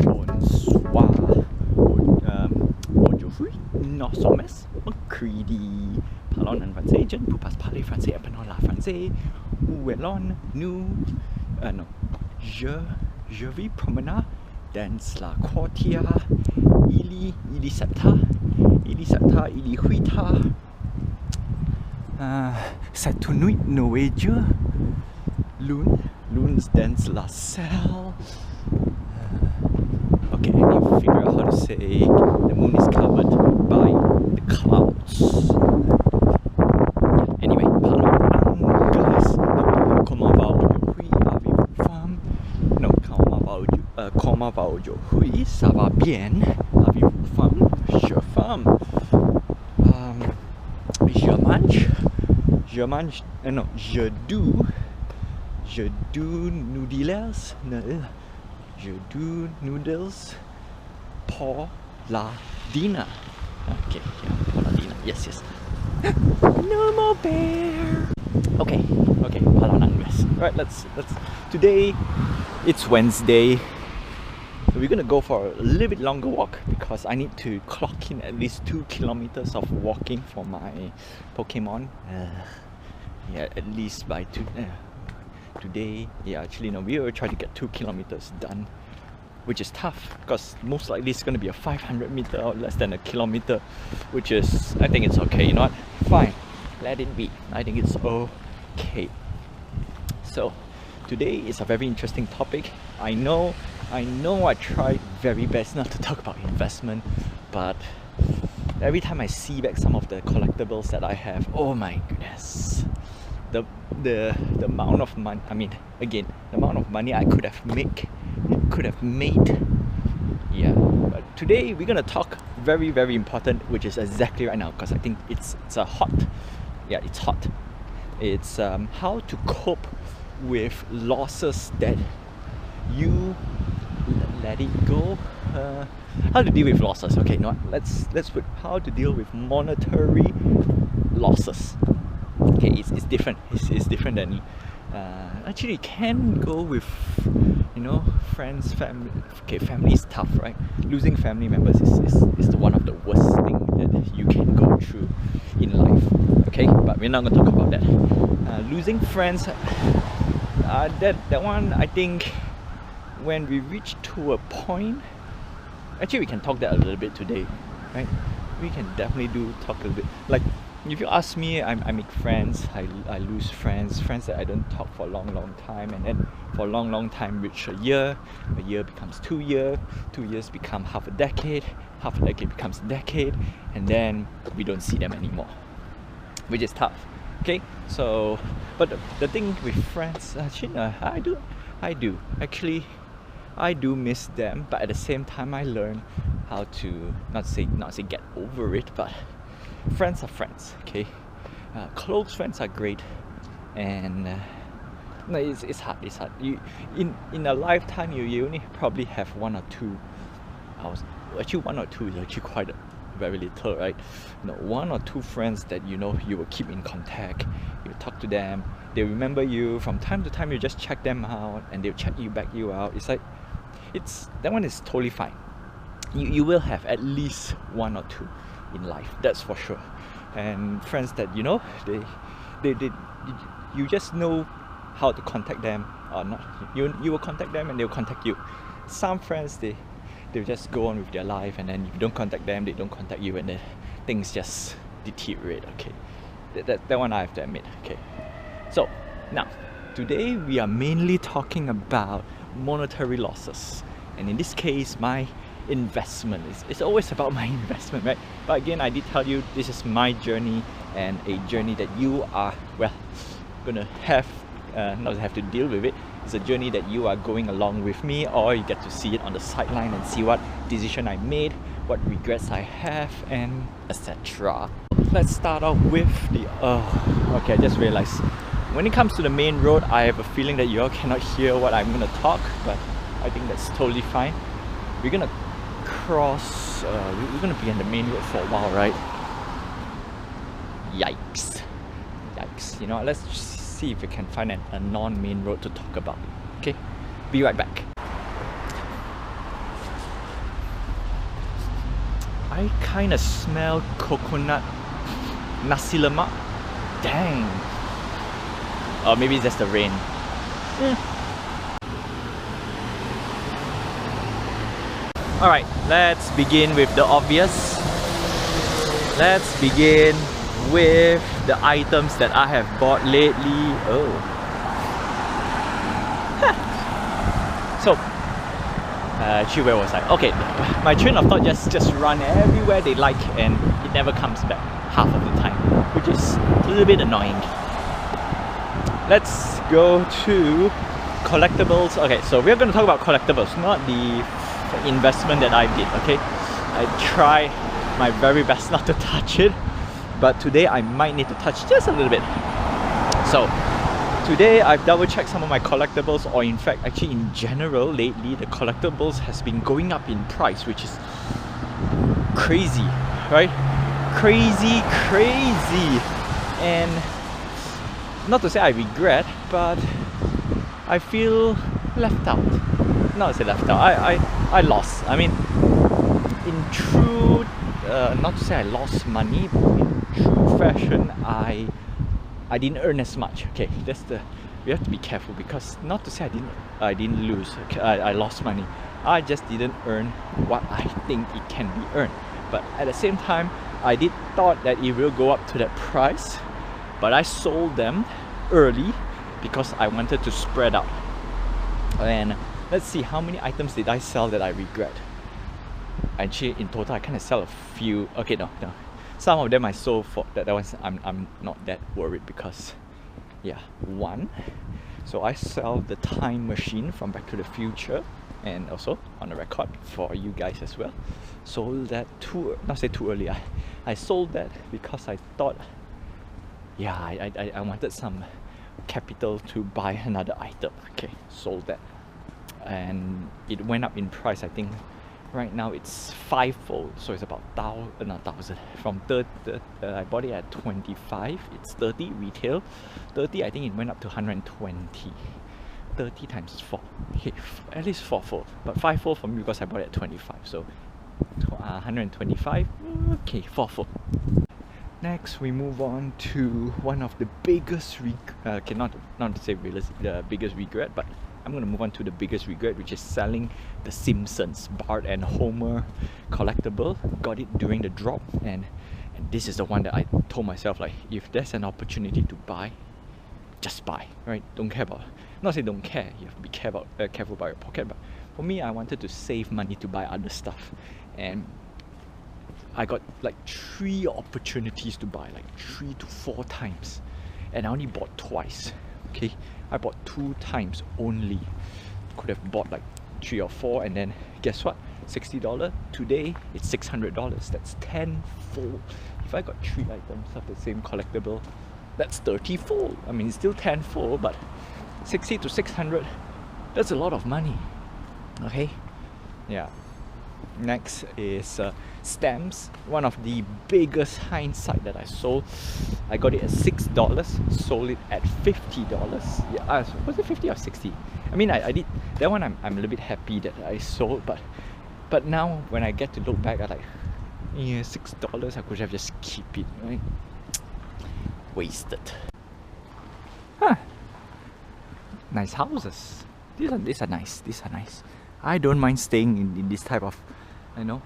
Bonsoir. Aujourd'hui, nous sommes mercredi. Parlons en français. Je ne peux pas parler français pendant la français. Où allons nous? Non. Je vais promener dans la quartier. Il y 7 heures. Il y 8 heures. Cette nuit, nous et Dieu. Lune dans la salle. Okay, I need to figure out how to say the moon is covered by the clouds. Anyway, parlons anglais. Comment va aujourd'hui? Avez-vous faim? Non, comment va aujourd'hui? Ça va bien. Avez-vous faim? J'ai faim. Je do noodles. Je do noodles pour la dinner. Okay, yeah, pour la dinner. Yes. No more bear. Okay. Parlons anglais. Alright, let's. Today, it's Wednesday. So we're gonna go for a little bit longer walk because I need to clock in at least 2 kilometers of walking for my Pokemon. Yeah, at least by today. Yeah, actually no, we will try to get 2 kilometers done, which is tough because most likely it's going to be a 500 meter or less than a kilometer, which is, I think it's okay. You know what? Fine, let it be. I think it's okay. So today is a very interesting topic. I know I tried very best not to talk about investment, but every time I see back some of the collectibles that I have, oh my goodness, the amount of money, the amount of money I could have made. Yeah, but today we're gonna talk very, very important, which is exactly right now, because I think it's hot. It's how to cope with losses that you let it go. How to deal with losses. Okay, no, let's put how to deal with monetary losses. Okay, it's different. It's different than actually, can go with friends, family. Okay, family is tough, right? Losing family members is the one of the worst thing that you can go through in life. Okay, but we're not gonna talk about that. Losing friends, that one, I think when we reach to a point, actually we can talk that a little bit today, right? We can definitely talk a little bit. Like, if you ask me, I make friends, I lose friends that I don't talk for a long time, and then for a long time reach a year becomes 2 years, 2 years become half a decade becomes a decade, and then we don't see them anymore, which is tough. Okay, so but the thing with friends, actually, I do miss them, but at the same time I learn how to not say get over it, but friends are friends. Okay, close friends are great, and no, it's hard. You in a lifetime you only probably have 1 or 2. Actually 1 or 2 is actually quite very little, right? 1 or 2 friends that you will keep in contact. You talk to them, they remember you from time to time. You just check them out, and they'll check you out. It's like that one is totally fine. You will have at least 1 or 2 in life, that's for sure. And friends that they you just know how to contact them or not. You will contact them and they'll contact you. Some friends they'll just go on with their life, and then if you don't contact them, they don't contact you, and then things just deteriorate. Okay, that one I have to admit. Okay, so now today we are mainly talking about monetary losses, and in this case my investment. It's always about my investment, right? But again, I did tell you this is my journey, and a journey that you are gonna have not have to deal with it. It's a journey that you are going along with me, or you get to see it on the sideline and see what decision I made, what regrets I have, and etc. Let's start off with the okay, I just realized when it comes to the main road, I have a feeling that you all cannot hear what I'm gonna talk, but I think that's totally fine. We're gonna cross, we're gonna be on the main road for a while, right? Yikes. Let's see if we can find a non-main road to talk about. Okay, be right back. I kind of smell coconut nasi lemak. Dang. Or maybe it's just the rain. Alright, let's begin with the obvious. Let's begin with the items that I have bought lately. Oh. So, actually, where was I? Okay, my train of thought just run everywhere they like and it never comes back half of the time, which is a little bit annoying. Let's go to collectibles. Okay, so we're going to talk about collectibles, not the investment that I did, okay? I try my very best not to touch it, but today I might need to touch just a little bit. So today I've double checked some of my collectibles, or in fact actually in general lately the collectibles has been going up in price, which is crazy, right? Crazy. And not to say I regret, but I feel left out. Not to say left out, I lost. I mean, in true, not to say I lost money, but in true fashion, I didn't earn as much. Okay, that's we have to be careful, because not to say I didn't lose. Okay, I lost money. I just didn't earn what I think it can be earned. But at the same time, I did thought that it will go up to that price, but I sold them early because I wanted to spread out. And let's see, how many items did I sell that I regret? Actually, in total, I kind of sell a few. Okay, no. Some of them I sold for that was I'm not that worried, because yeah, one. So I sell the time machine from Back to the Future, and also on the record for you guys as well. Sold that not say too early. I sold that because I thought, yeah, I wanted some capital to buy another item. Okay, sold that, and it went up in price. I think right now it's fivefold, so it's about thousand. From 30, I bought it at 25. It's 30 retail. 30, I think it went up to 120. 30 times 4. Okay, at least fourfold, but fivefold for me because I bought it at 25. So 125. Okay, fourfold. Next, we move on to one of the biggest not to say the biggest regret, but I'm going to move on to the biggest regret, which is selling the Simpsons Bart and Homer collectible. Got it during the drop, and this is the one that I told myself, like, if there's an opportunity to buy, just buy, right? Don't care about, not say don't care, you have to be careful about your pocket, but for me, I wanted to save money to buy other stuff, and I got like 3 opportunities to buy, like 3 to 4 times, and I only bought twice. Okay, I bought 2 times only. Could have bought like 3 or 4, and then guess what? $60. Today it's $600. That's 10-fold. If I got 3 items of the same collectible, that's 30-fold. I mean, it's still 10-fold, but 60 to 600. That's a lot of money. Okay, yeah. Next is stamps. One of the biggest hindsight that I sold. I got it at $6, sold it at $50. Yeah, was it 50 or 60? I mean, I did that one. I'm a little bit happy that I sold, but now when I get to look back, I like, yeah, $6. I could have just keep it, right? Wasted. Huh? Nice houses. These are nice. These are nice. I don't mind staying in this type of, you know,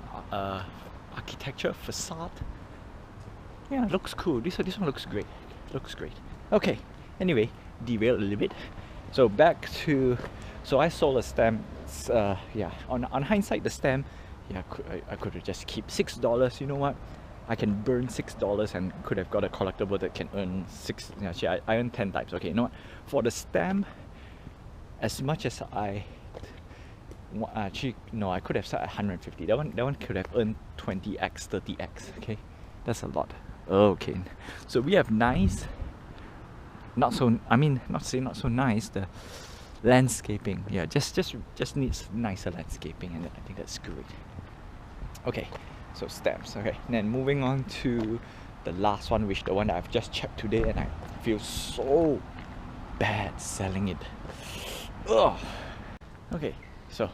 architecture facade. Yeah, it looks cool. This one looks great. Looks great. Okay. Anyway, derail a little bit. So back to, so I sold a stamp. Yeah. On hindsight, the stamp, yeah, I could have just keep $6. You know what? I can burn $6 and could have got a collectible that can earn 6. Actually, I earn 10 times. Okay. You know what? For the stamp, as much as actually no, I could have set 150. That one could have earned 20x, 30x. Okay, that's a lot. Okay, so we have nice, not so, I mean, not say not so nice, the landscaping. Yeah, just needs nicer landscaping, and I think that's great. Okay, so stamps. Okay, and then moving on to the last one, which the one that I've just checked today, and I feel so bad selling it. Ugh. Okay, so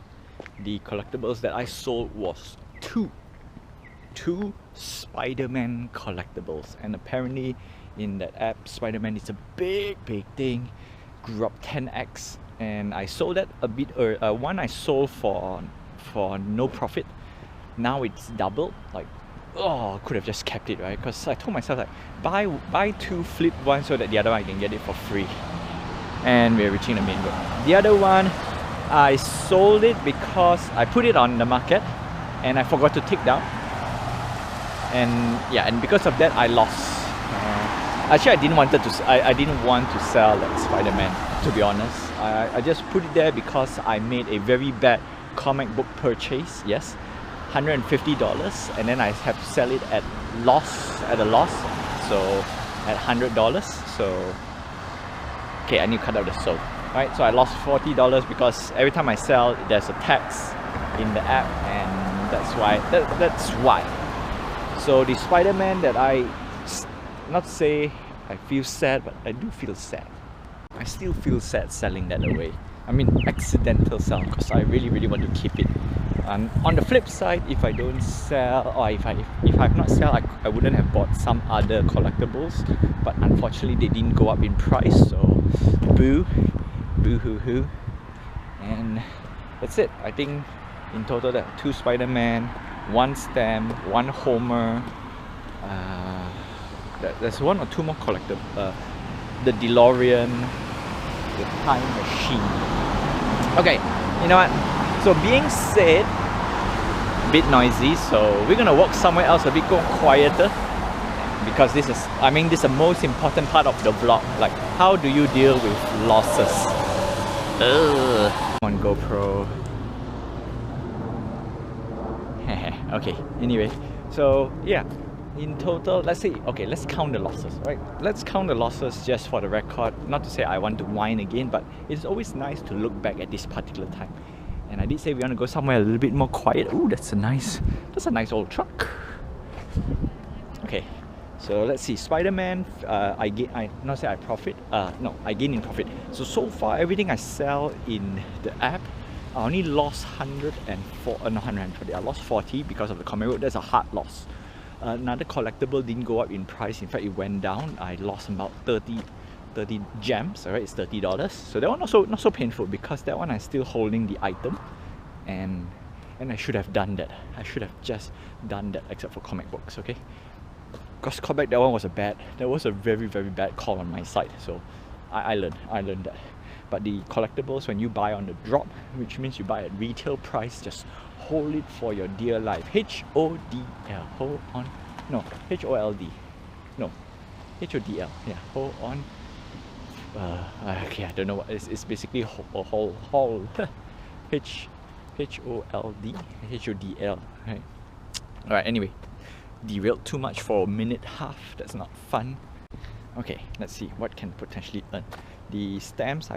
the collectibles that I sold was two Spider-Man collectibles, and apparently in that app Spider-Man is a big thing, grew up 10x, and I sold that a bit one I sold for no profit. Now it's doubled. Like, oh, could have just kept it, right? Because I told myself, like, buy two, flip one, so that the other one I can get it for free. And we're reaching the main road. The other one, I sold it because I put it on the market and I forgot to take down. And yeah, and because of that I lost. Actually, I didn't want to sell that Spider-Man, to be honest. I just put it there because I made a very bad comic book purchase. Yes, $150, and then I have to sell it at a loss. So at $100. So okay, I need to cut out the sold. Right, so I lost $40 because every time I sell, there's a tax in the app, and that's why. So the Spider-Man that not say I feel sad, but I do feel sad. I still feel sad selling that away. I mean, accidental sell, because I really want to keep it. And on the flip side, if I don't sell, or if I've not sell, I wouldn't have bought some other collectibles. But unfortunately, they didn't go up in price, so boo hoo hoo. And that's it. I think in total there are two Spider-Man, one stamp, one Homer. There's one or two more collectibles. The DeLorean, the time machine. Okay, you know what? So being said, a bit noisy, so we're gonna walk somewhere else a bit quieter, because this is the most important part of the vlog. Like, how do you deal with losses? On GoPro. Okay, anyway, so yeah, in total, let's count the losses, right? Let's count the losses just for the record. Not to say I want to whine again, but it's always nice to look back at this particular time. And I did say we want to go somewhere a little bit more quiet. Ooh, that's a nice old truck. Okay, so let's see. Spider-Man, I gain in profit. So far, everything I sell in the app, I only lost 120. I lost 40 because of the comic book. That's a hard loss. Another collectible didn't go up in price. In fact, it went down. I lost about 30 gems. Alright, it's $30. So that one not so painful, because that one I'm still holding the item, and I should have done that. I should have just done that, except for comic books. Okay, because comic, that one was a very bad call on my side. So I learned that. But the collectibles, when you buy on the drop, which means you buy at retail price, just hold it for your dear life. HODL, hold on. No, HOLD. No, HODL. Yeah, hold on. Okay, I don't know what it's basically hold HOLD, HODL. Right. Alright, anyway, derailed too much for a minute half. That's not fun. Okay, let's see what can potentially earn. The stamps,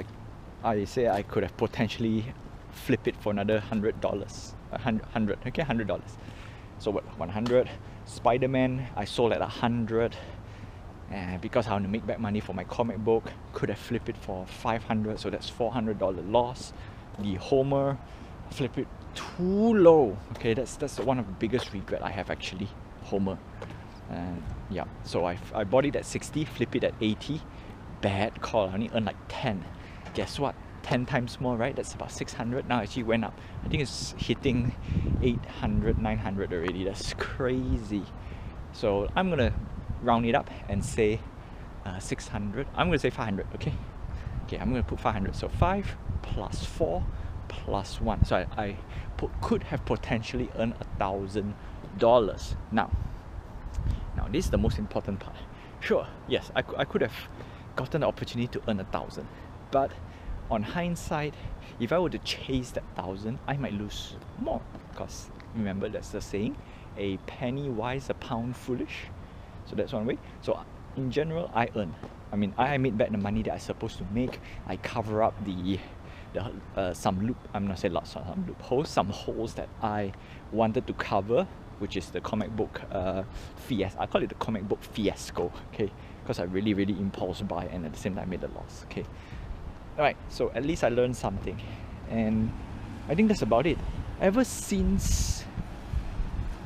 I say I could have potentially flip it for another $100. Okay, $100. So what? 100. Spider-Man, I sold at 100. And because I want to make back money for my comic book, could have flipped it for 500. So that's $400 loss. The Homer, flip it too low. Okay, that's one of the biggest regret I have, actually. Homer. Yeah, so I bought it at 60, flip it at 80. Bad call. I only earned like 10. Guess what? 10 times more, right? That's about 600. Now it actually went up. I think it's hitting 800, 900 already. That's crazy. So I'm gonna round it up and say 600. I'm gonna say 500. Okay, I'm gonna put 500. So 5 plus 4 plus 1. So I could have potentially earned $1,000. Now this is the most important part. Sure, yes, I could have gotten the opportunity to earn 1,000, but on hindsight, if I were to chase that 1,000, I might lose more, because remember, that's the saying, a penny wise, a pound foolish. So that's one way. So in general, I earn. I made back the money that I'm supposed to make. I cover up some loopholes, some holes that I wanted to cover, which is the comic book fiasco. I call it the comic book fiasco, okay? Because I really impulse buy, and at the same time I made a loss, okay? Right, so at least I learned something, and I think that's about it. Ever since,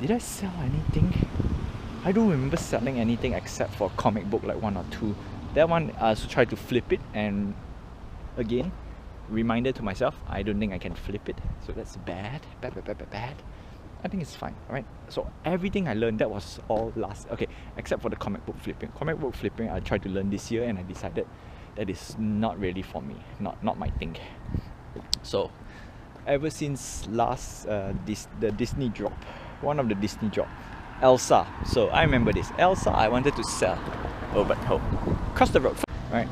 did I sell anything? I don't remember selling anything except for comic book, like 1 or 2. That one I also tried to flip it, and again, reminder to myself, I don't think I can flip it, so that's bad. I think it's fine. Alright, so everything I learned, that was all last, okay, except for the comic book flipping. Comic book flipping I tried to learn this year, and I decided that is not really for me, not my thing. So ever since last the Disney drop, one of the Disney drop, Elsa. So I remember this Elsa I wanted to sell. Oh, but across the road, right?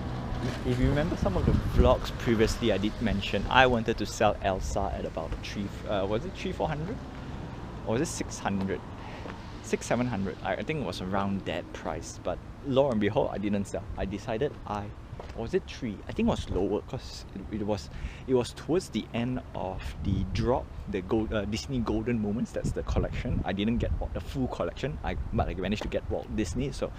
If you remember some of the vlogs previously, I did mention I wanted to sell Elsa at about was it 300-400, or was it 600, 600-700? I think it was around that price. But lo and behold, I didn't sell. I decided was it 3? I think it was lower because it was towards the end of the drop, the Disney Golden Moments. That's the collection. I didn't get the full collection, but I managed to get Walt Disney. So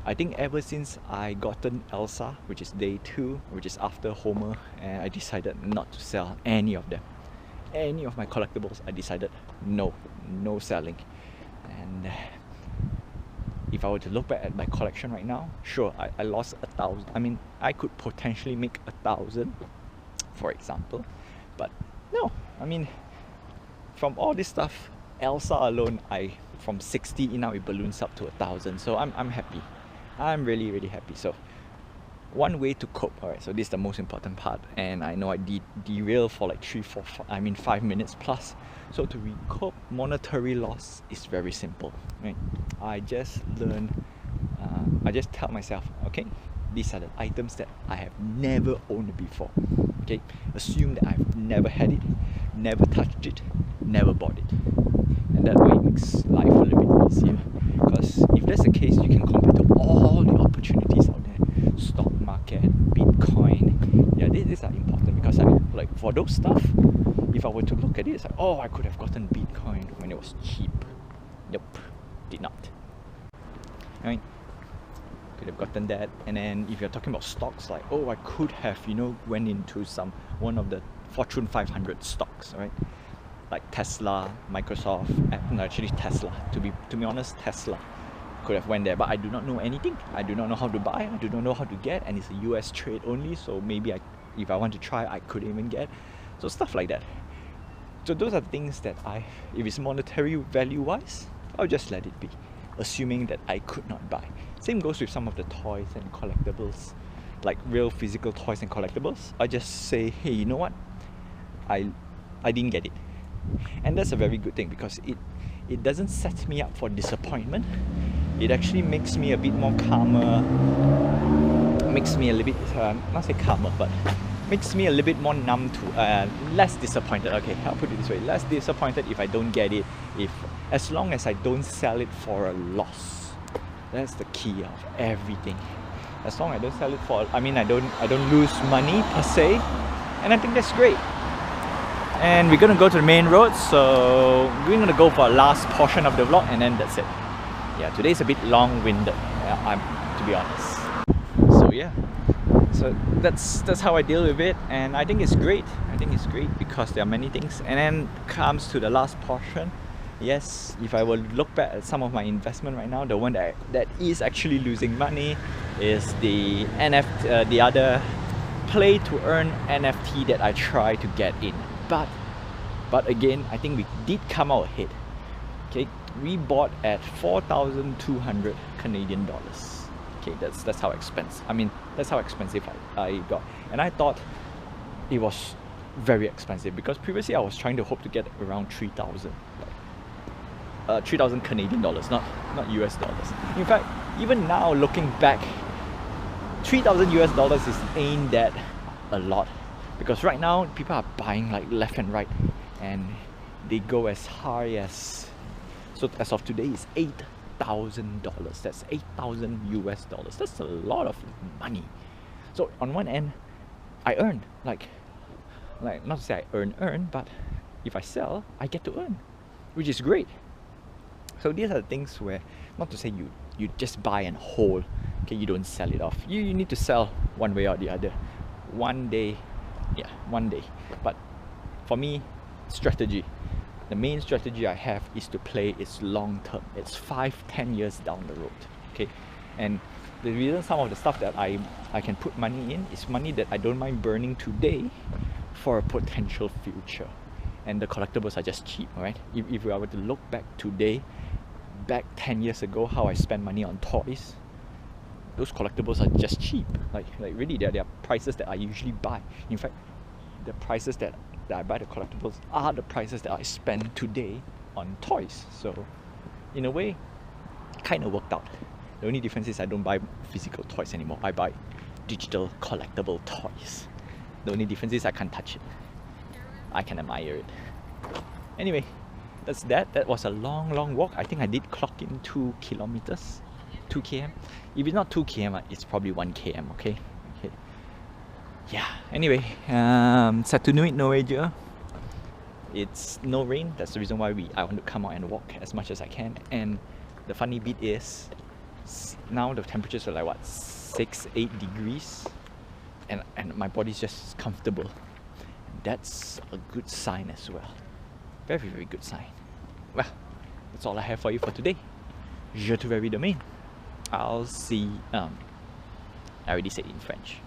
I think ever since I gotten Elsa, which is day 2, which is after Homer, and I decided not to sell any of them. Any of my collectibles, I decided no selling. And if I were to look back at my collection right now, sure, I lost 1,000. I mean, I could potentially make 1,000, for example, but no. I mean, from all this stuff, Elsa alone, from 60 now it balloons up to 1,000. So I'm happy. I'm really happy. So one way to cope, alright, so this is the most important part, and I know I derail for like 5 minutes plus. So to recoup monetary loss is very simple, right? I just tell myself, okay, these are the items that I have never owned before, okay? Assume that I've never had it, never touched it, never bought it, and that way it makes life a little bit easier. Because if that's the case, you can compare to all the opportunities out there, stock market, Bitcoin. Yeah, these are important, because like for those stuff, if I were to look at it, it's like, oh, I could have gotten Bitcoin when it was cheap. Nope, did not. Right? Could have gotten that. And then if you're talking about stocks, like, oh, I could have, went into one of the Fortune 500 stocks, right? Like Tesla, Microsoft, no, actually Tesla. To be honest, Tesla could have went there, but I do not know anything. I do not know how to buy. I do not know how to get, and it's a US trade only. So maybe if I want to try, I couldn't even get. So stuff like that. So those are things that if it's monetary value wise, I'll just let it be, assuming that I could not buy. Same goes with some of the toys and collectibles, like real physical toys and collectibles. I just say, hey, you know what? I didn't get it. And that's a very good thing, because it doesn't set me up for disappointment. It actually makes me a bit more calmer, makes me a little bit, not say calmer, but makes me a little bit more numb to, less disappointed. Okay, I'll put it this way, less disappointed if I don't get it, as long as I don't sell it for a loss. That's the key of everything. As long as I don't sell it for, I don't lose money per se, and I think that's great. And we're gonna go to the main road, so we're gonna go for our last portion of the vlog, and then that's it. Yeah, today's a bit long-winded, to be honest. So yeah, so that's how I deal with it, and I think it's great. I think it's great because there are many things. And then comes to the last portion. Yes, if I were to look back at some of my investment right now, the one that is actually losing money is the NFT, the other play-to-earn NFT that I try to get in. But again, I think we did come out ahead. Okay, we bought at 4,200 Canadian dollars. Okay, that's how expensive. That's how expensive I got, and I thought it was very expensive because previously I was trying to hope to get around 3,000, 3,000 Canadian dollars, not US dollars. In fact, even now looking back, 3,000 US dollars ain't that a lot. Because right now, people are buying like left and right, and they go as high as, so as of today, it's $8,000. That's 8,000 US dollars. That's a lot of money. So on one end, I earn, like not to say I earn, but if I sell, I get to earn, which is great. So these are the things where, not to say you just buy and hold, okay, you don't sell it off. You need to sell one way or the other. one day, yeah, one day. But for me, strategy. The main strategy I have is to play is long term. It's 5-10 years down the road. Okay, and the reason some of the stuff that I can put money in is money that I don't mind burning today for a potential future. And the collectibles are just cheap, right? If I were to look back today, back 10 years ago, how I spend money on toys, those collectibles are just cheap. Like really, they're prices that I usually buy. In fact, the prices that I buy the collectibles are the prices that I spend today on toys. So in a way, kind of worked out. The only difference is I don't buy physical toys anymore. I buy digital collectible toys. The only difference is I can't touch it. I can admire it. Anyway, that's that. That was a long walk. I think I did clock in 2 kilometers, 2 km. If it's not 2 km, it's probably 1 km. Okay. Yeah. Anyway, Satu Nuit Norwegia. It's no rain. That's the reason why I want to come out and walk as much as I can. And the funny bit is, now the temperatures are like what, 6-8 degrees, and my body's just comfortable. That's a good sign as well. Very, very good sign. Well, that's all I have for you for today. Je te verrai demain. I'll see. I already said it in French.